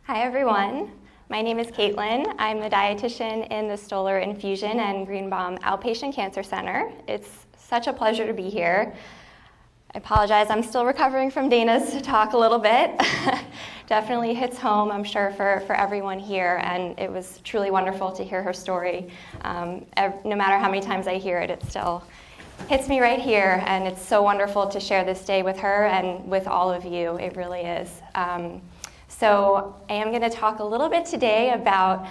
Hi everyone, my name is Kaitlin. I'm the dietitian in the Stoller Infusion and Greenebaum Outpatient Cancer Center. It's such a pleasure to be here. I apologize, I'm still recovering from Dana's talk a little bit. Definitely hits home, I'm sure, for everyone here, and it was truly wonderful to hear her story. No matter how many times I hear it, it still hits me right here, and it's so wonderful to share this day with her and with all of you. It really is. So I am going to talk a little bit today about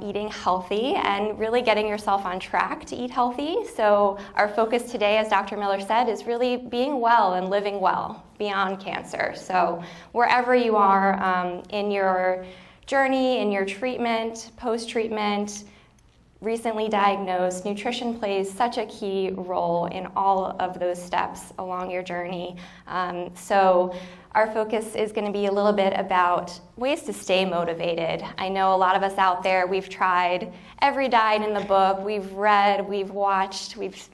eating healthy and really getting yourself on track to eat healthy. So our focus today, as Dr. Miller said, is really being well and living well beyond cancer. So wherever you are in your journey, in your treatment, post-treatment, recently diagnosed, nutrition plays such a key role in all of those steps along your journey. So our focus is going to be a little bit about ways to stay motivated. I know a lot of us out there, we've tried every diet in the book, we've read, we've watched, we've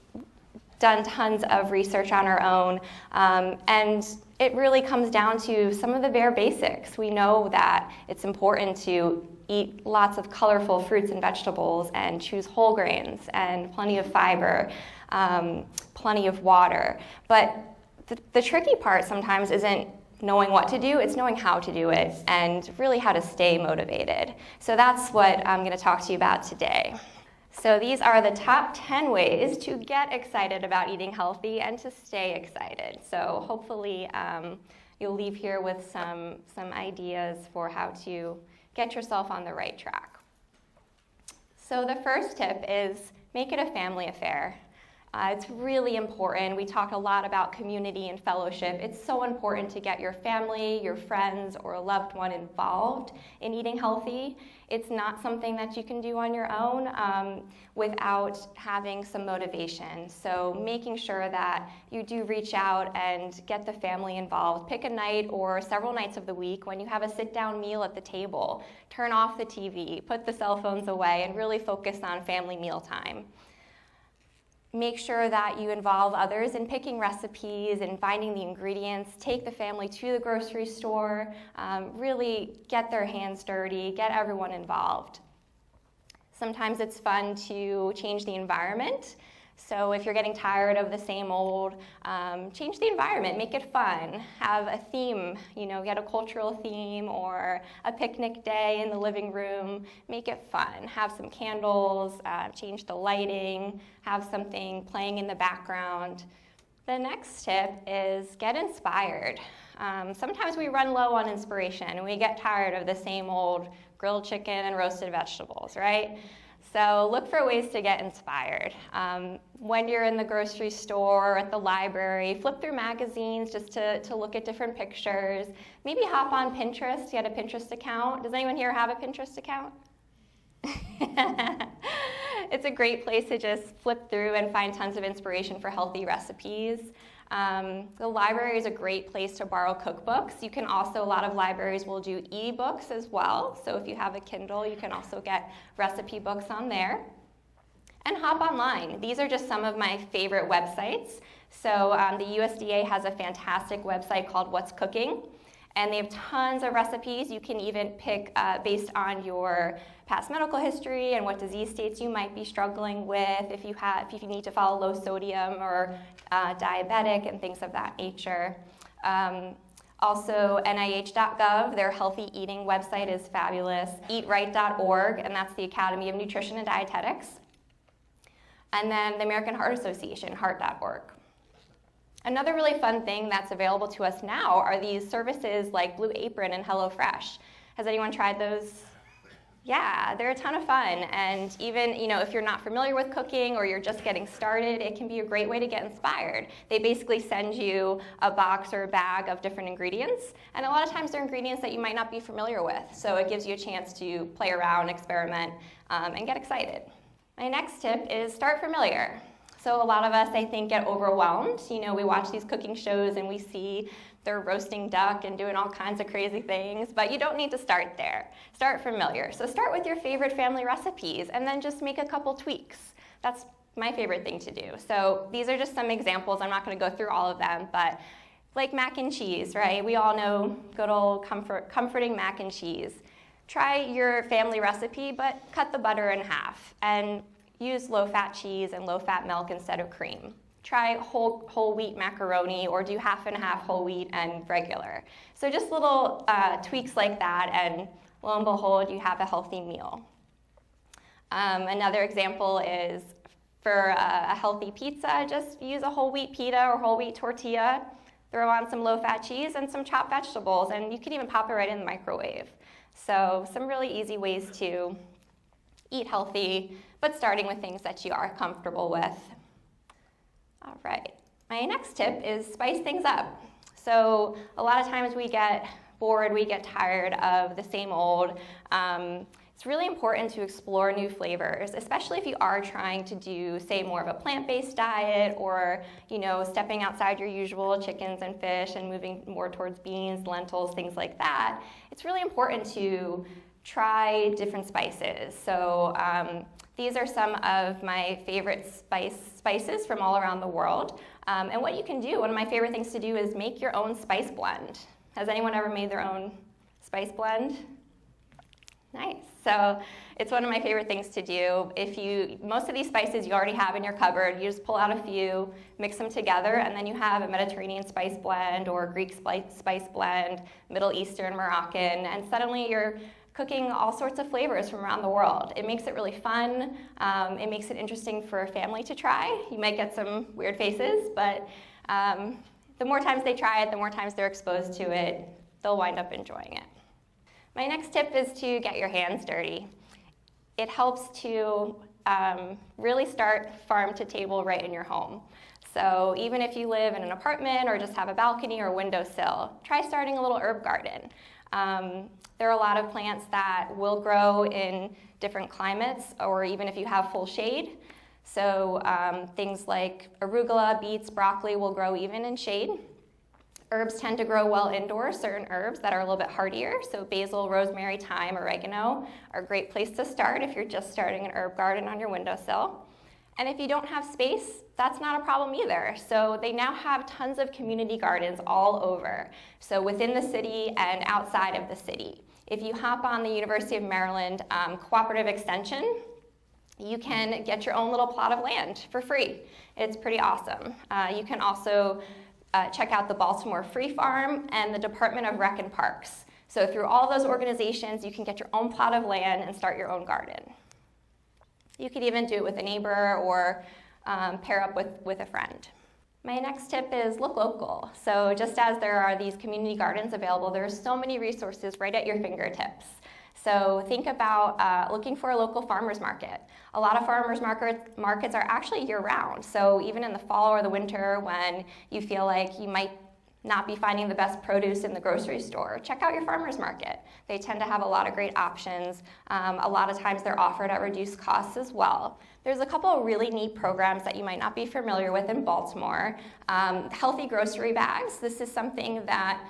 done tons of research on our own, and it really comes down to some of the bare basics. We know that it's important to eat lots of colorful fruits and vegetables and choose whole grains and plenty of fiber, plenty of water. But the tricky part sometimes isn't knowing what to do, it's knowing how to do it and really how to stay motivated. So that's what I'm going to talk to you about today. So these are the top 10 ways to get excited about eating healthy and to stay excited. So hopefully you'll leave here with some ideas for how to get yourself on the right track. So the first tip is make it a family affair. It's really important. We talk a lot about community and fellowship. It's so important to get your family, your friends, or a loved one involved in eating healthy. It's not something that you can do on your own without having some motivation. So making sure that you do reach out and get the family involved. Pick a night or several nights of the week when you have a sit-down meal at the table. Turn off the TV, put the cell phones away, and really focus on family mealtime. Make sure that you involve others in picking recipes and finding the ingredients. Take the family to the grocery store. Really get their hands dirty. Get everyone involved. Sometimes it's fun to change the environment. So if you're getting tired of the same old, change the environment, make it fun. Have a theme, get a cultural theme or a picnic day in the living room, make it fun. Have some candles, change the lighting, have something playing in the background. The next tip is get inspired. Sometimes we run low on inspiration and we get tired of the same old grilled chicken and roasted vegetables, right? So look for ways to get inspired. When you're in the grocery store or at the library, flip through magazines just to look at different pictures. Maybe hop on Pinterest, get a Pinterest account. Does anyone here have a Pinterest account? It's a great place to just flip through and find tons of inspiration for healthy recipes. The library is a great place to borrow cookbooks. You can also, a lot of libraries will do e-books as well. So if you have a Kindle, you can also get recipe books on there. And hop online. These are just some of my favorite websites. So the USDA has a fantastic website called What's Cooking. And they have tons of recipes. You can even pick based on your past medical history and what disease states you might be struggling with, if you need to follow low sodium or diabetic and things of that nature. Also, NIH.gov, their healthy eating website is fabulous. Eatright.org, and that's the Academy of Nutrition and Dietetics. And then the American Heart Association, heart.org. Another really fun thing that's available to us now are these services like Blue Apron and HelloFresh. Has anyone tried those? Yeah, they're a ton of fun. And even, if you're not familiar with cooking or you're just getting started, it can be a great way to get inspired. They basically send you a box or a bag of different ingredients. And a lot of times they're ingredients that you might not be familiar with. So it gives you a chance to play around, experiment, and get excited. My next tip is start familiar. So a lot of us, I think, get overwhelmed. We watch these cooking shows and we see they're roasting duck and doing all kinds of crazy things, but you don't need to start there. Start familiar. So start with your favorite family recipes and then just make a couple tweaks. That's my favorite thing to do. So these are just some examples. I'm not going to go through all of them, but like mac and cheese, right? We all know good old comforting mac and cheese. try your family recipe, but cut the butter in half and use low-fat cheese and low-fat milk instead of cream. Try whole wheat macaroni, or do half and half whole wheat and regular. So just little tweaks like that, and lo and behold, you have a healthy meal. Another example is for a healthy pizza, just use a whole wheat pita or whole wheat tortilla, throw on some low-fat cheese and some chopped vegetables, and you can even pop it right in the microwave. So some really easy ways to eat healthy, but starting with things that you are comfortable with. All right, my next tip is spice things up. So a lot of times we get bored, we get tired of the same old. It's really important to explore new flavors, especially if you are trying to do, say, more of a plant-based diet, or stepping outside your usual chickens and fish and moving more towards beans, lentils, things like that. It's really important to try different spices. So these are some of my favorite spices from all around the world. And what you can do, one of my favorite things to do is make your own spice blend. Has anyone ever made their own spice blend? Nice. So it's one of my favorite things to do. Most of these spices you already have in your cupboard, you just pull out a few, mix them together, and then you have a Mediterranean spice blend or a Greek spice blend, Middle Eastern, Moroccan, and suddenly you're cooking all sorts of flavors from around the world. It makes it really fun. It makes it interesting for a family to try. You might get some weird faces, but the more times they try it, the more times they're exposed to it, they'll wind up enjoying it. My next tip is to get your hands dirty. It helps to really start farm to table right in your home. So even if you live in an apartment or just have a balcony or windowsill, try starting a little herb garden. There are a lot of plants that will grow in different climates, or even if you have full shade. So things like arugula, beets, broccoli will grow even in shade. Herbs tend to grow well indoors, certain herbs that are a little bit hardier. So basil, rosemary, thyme, oregano are a great place to start if you're just starting an herb garden on your windowsill. And if you don't have space, that's not a problem either. So they now have tons of community gardens all over. So within the city and outside of the city. If you hop on the University of Maryland Cooperative Extension, you can get your own little plot of land for free. It's pretty awesome. You can also check out the Baltimore Free Farm and the Department of Rec and Parks. So through all those organizations, you can get your own plot of land and start your own garden. You could even do it with a neighbor or pair up with a friend. My next tip is look local. So just as there are these community gardens available, there are so many resources right at your fingertips. So think about looking for a local farmer's market. A lot of farmers markets are actually year-round. So even in the fall or the winter when you feel like you might not be finding the best produce in the grocery store, check out your farmer's market. They tend to have a lot of great options. A lot of times they're offered at reduced costs as well. There's a couple of really neat programs that you might not be familiar with in Baltimore. Healthy grocery bags. This is something that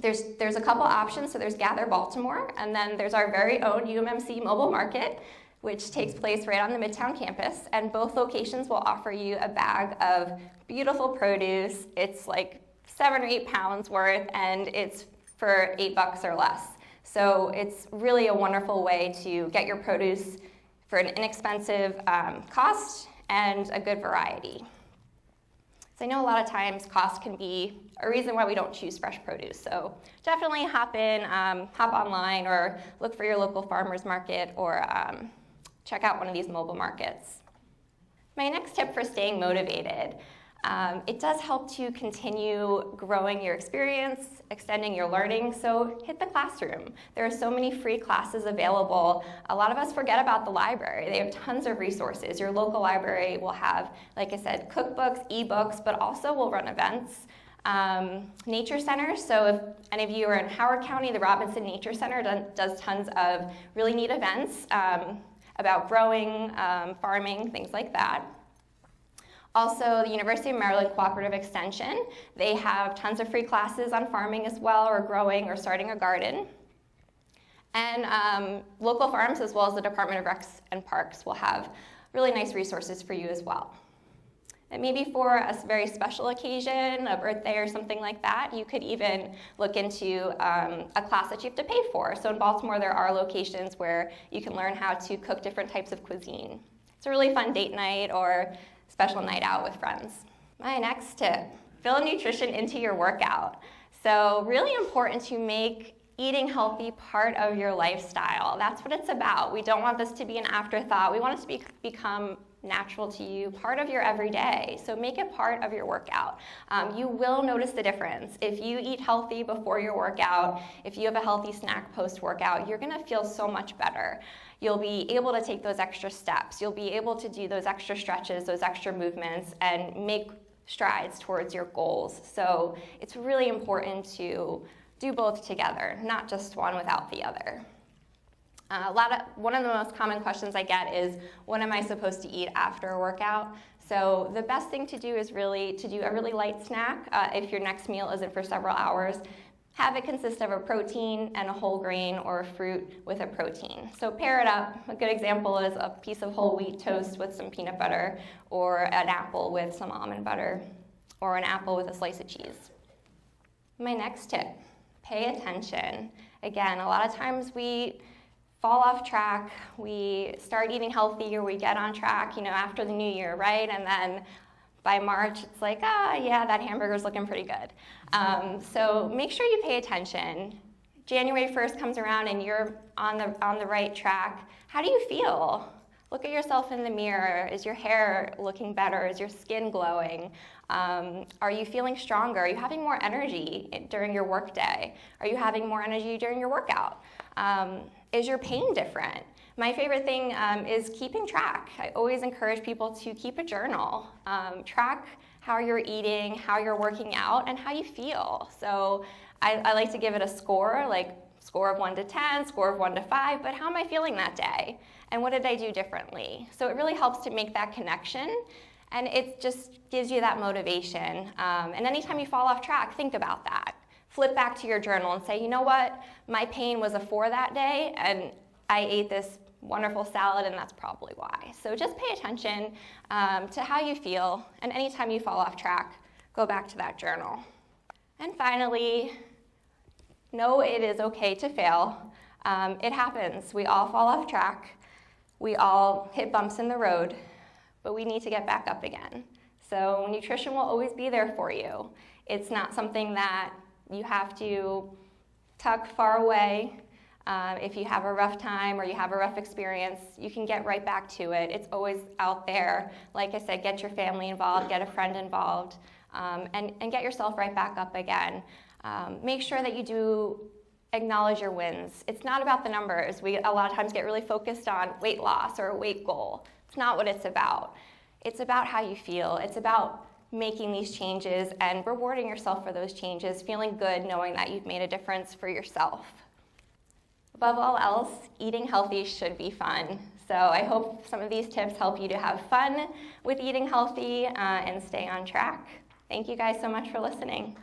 there's a couple options. So there's Gather Baltimore, and then there's our very own UMMC mobile market, which takes place right on the Midtown campus, and both locations will offer you a bag of beautiful produce. It's like 7 or 8 pounds worth, and it's for $8 or less. So it's really a wonderful way to get your produce for an inexpensive cost and a good variety. So I know a lot of times cost can be a reason why we don't choose fresh produce. So definitely hop online, or look for your local farmer's market, or check out one of these mobile markets. My next tip for staying motivated. It does help to continue growing your experience, extending your learning, so hit the classroom. There are so many free classes available. A lot of us forget about the library. They have tons of resources. Your local library will have, like I said, cookbooks, ebooks, but also will run events. Nature centers, so if any of you are in Howard County, the Robinson Nature Center does tons of really neat events about growing, farming, things like that. Also, the University of Maryland Cooperative Extension, they have tons of free classes on farming as well, or growing, or starting a garden. And local farms, as well as the Department of Recs and Parks, will have really nice resources for you as well. And maybe for a very special occasion, a birthday or something like that, you could even look into a class that you have to pay for. So in Baltimore, there are locations where you can learn how to cook different types of cuisine. It's a really fun date night or special night out with friends. My next tip, build nutrition into your workout. So really important to make eating healthy part of your lifestyle. That's what it's about. We don't want this to be an afterthought. We want it to become natural to you, part of your everyday. So make it part of your workout. You will notice the difference. If you eat healthy before your workout, if you have a healthy snack post-workout, you're gonna feel so much better. You'll be able to take those extra steps. You'll be able to do those extra stretches, those extra movements, and make strides towards your goals. So it's really important to do both together, not just one without the other. One of the most common questions I get is, what am I supposed to eat after a workout? So the best thing to do is really to do a really light snack. If your next meal isn't for several hours, have it consist of a protein and a whole grain or a fruit with a protein. So pair it up. A good example is a piece of whole wheat toast with some peanut butter, or an apple with some almond butter, or an apple with a slice of cheese. My next tip, pay attention. Again, a lot of times we fall off track, we start eating healthy, or we get on track, after the new year, right? And then by March, it's like, yeah, that hamburger's looking pretty good. So make sure you pay attention. January 1st comes around and you're on the right track. How do you feel? Look at yourself in the mirror. Is your hair looking better? Is your skin glowing? Are you feeling stronger? Are you having more energy during your work day? Are you having more energy during your workout? Is your pain different? My favorite thing is keeping track. I always encourage people to keep a journal. Track how you're eating, how you're working out, and how you feel. So I like to give it a score, like score of 1 to 10, score of 1 to 5, but how am I feeling that day? And what did I do differently? So it really helps to make that connection, and it just gives you that motivation. And anytime you fall off track, think about that. Flip back to your journal and say, you know what? My pain was a 4 that day, and I ate this wonderful salad, and that's probably why. So just pay attention to how you feel, and anytime you fall off track, go back to that journal. And finally, know it is okay to fail. It happens. We all fall off track. We all hit bumps in the road, but we need to get back up again. So nutrition will always be there for you. It's not something that you have to tuck far away. If you have a rough time or you have a rough experience, you can get right back to it. It's always out there. Like I said, get your family involved, get a friend involved, and get yourself right back up again. Make sure that you do acknowledge your wins. It's not about the numbers. We a lot of times get really focused on weight loss or a weight goal. It's not what it's about. It's about how you feel. It's about making these changes and rewarding yourself for those changes, feeling good knowing that you've made a difference for yourself. Above all else, eating healthy should be fun. So I hope some of these tips help you to have fun with eating healthy and stay on track. Thank you guys so much for listening.